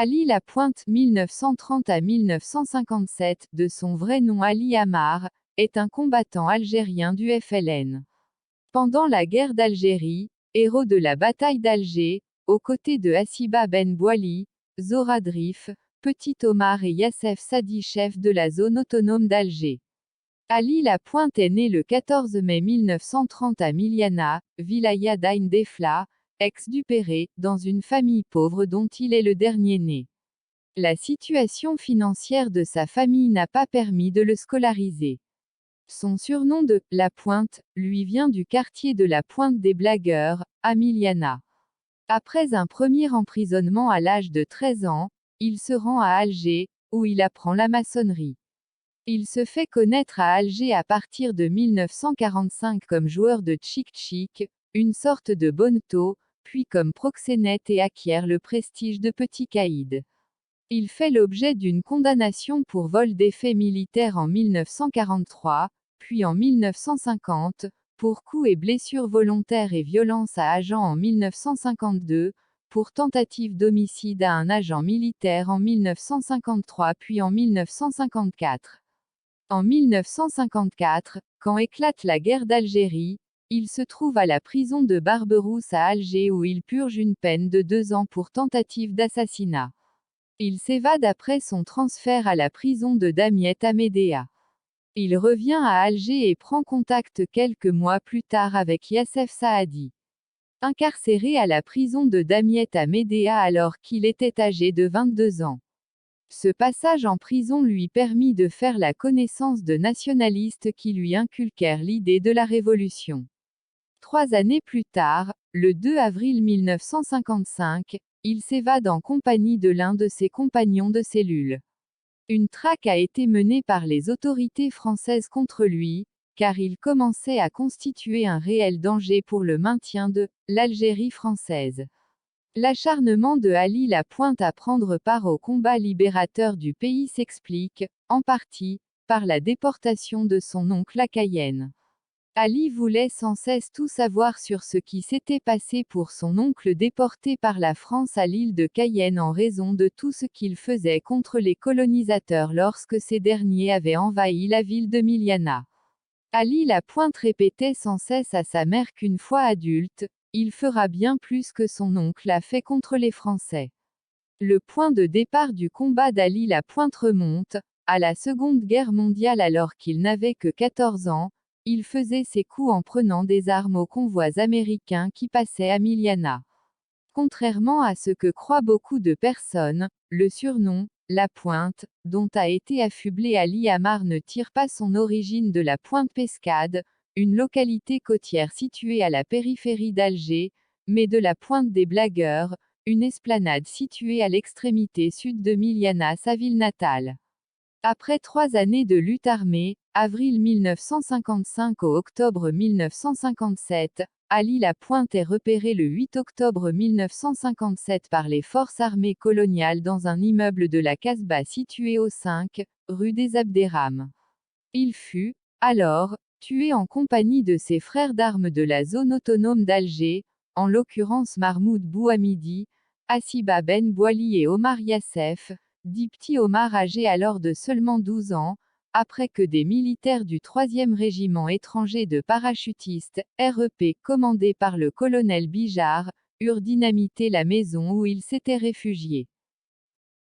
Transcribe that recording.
Ali Lapointe 1930 à 1957, de son vrai nom Ali Amar, est un combattant algérien du FLN. Pendant la guerre d'Algérie, héros de la bataille d'Alger, aux côtés de Hassiba Ben Bouali, Zora Drif, Petit Omar et Yassef Sadi, chef de la zone autonome d'Alger. Ali Lapointe est né le 14 mai 1930 à Miliana, Wilaya d'Ain Defla, ex-Dupéré, dans une famille pauvre dont il est le dernier né. La situation financière de sa famille n'a pas permis de le scolariser. Son surnom de « La Pointe » lui vient du quartier de la Pointe des Blagueurs, à Miliana. Après un premier emprisonnement à l'âge de 13 ans, il se rend à Alger, où il apprend la maçonnerie. Il se fait connaître à Alger à partir de 1945 comme joueur de tchik-tchik, une sorte de bonneteau, puis comme proxénète et acquiert le prestige de petit caïd. Il fait l'objet d'une condamnation pour vol d'effets militaires en 1943, puis en 1950, pour coups et blessures volontaires et violence à agent en 1952, pour tentative d'homicide à un agent militaire en 1953 puis en 1954. En 1954, quand éclate la guerre d'Algérie, il se trouve à la prison de Barberousse à Alger où il purge une peine de 2 ans pour tentative d'assassinat. Il s'évade après son transfert à la prison de Damiette à Médéa. Il revient à Alger et prend contact quelques mois plus tard avec Yassef Saadi. Incarcéré à la prison de Damiette à Médéa alors qu'il était âgé de 22 ans. Ce passage en prison lui permit de faire la connaissance de nationalistes qui lui inculquèrent l'idée de la révolution. 3 années plus tard, le 2 avril 1955, il s'évade en compagnie de l'un de ses compagnons de cellule. Une traque a été menée par les autorités françaises contre lui, car il commençait à constituer un réel danger pour le maintien de l'Algérie française. L'acharnement de Ali Lapointe à prendre part au combat libérateur du pays s'explique, en partie, par la déportation de son oncle à Cayenne. Ali voulait sans cesse tout savoir sur ce qui s'était passé pour son oncle déporté par la France à l'île de Cayenne en raison de tout ce qu'il faisait contre les colonisateurs lorsque ces derniers avaient envahi la ville de Miliana. Ali Lapointe répétait sans cesse à sa mère qu'une fois adulte, il fera bien plus que son oncle a fait contre les Français. Le point de départ du combat d'Ali Lapointe remonte à la Seconde Guerre mondiale alors qu'il n'avait que 14 ans, il faisait ses coups en prenant des armes aux convois américains qui passaient à Miliana. Contrairement à ce que croient beaucoup de personnes, le surnom « La Pointe », dont a été affublé Ali Amar ne tire pas son origine de la Pointe Pescade, une localité côtière située à la périphérie d'Alger, mais de la Pointe des Blagueurs, une esplanade située à l'extrémité sud de Miliana, sa ville natale. Après 3 années de lutte armée, avril 1955 au octobre 1957, Ali Lapointe est repéré le 8 octobre 1957 par les forces armées coloniales dans un immeuble de la Casbah situé au 5, rue des Abderrahmans. Il fut, alors, tué en compagnie de ses frères d'armes de la zone autonome d'Alger, en l'occurrence Mahmoud Bouhamidi, Hassiba Ben Bouali et Omar Yassef, dit Petit Omar âgé alors de seulement 12 ans, après que des militaires du 3e régiment étranger de parachutistes, REP, commandé par le colonel Bijard, eurent dynamité la maison où il s'était réfugié.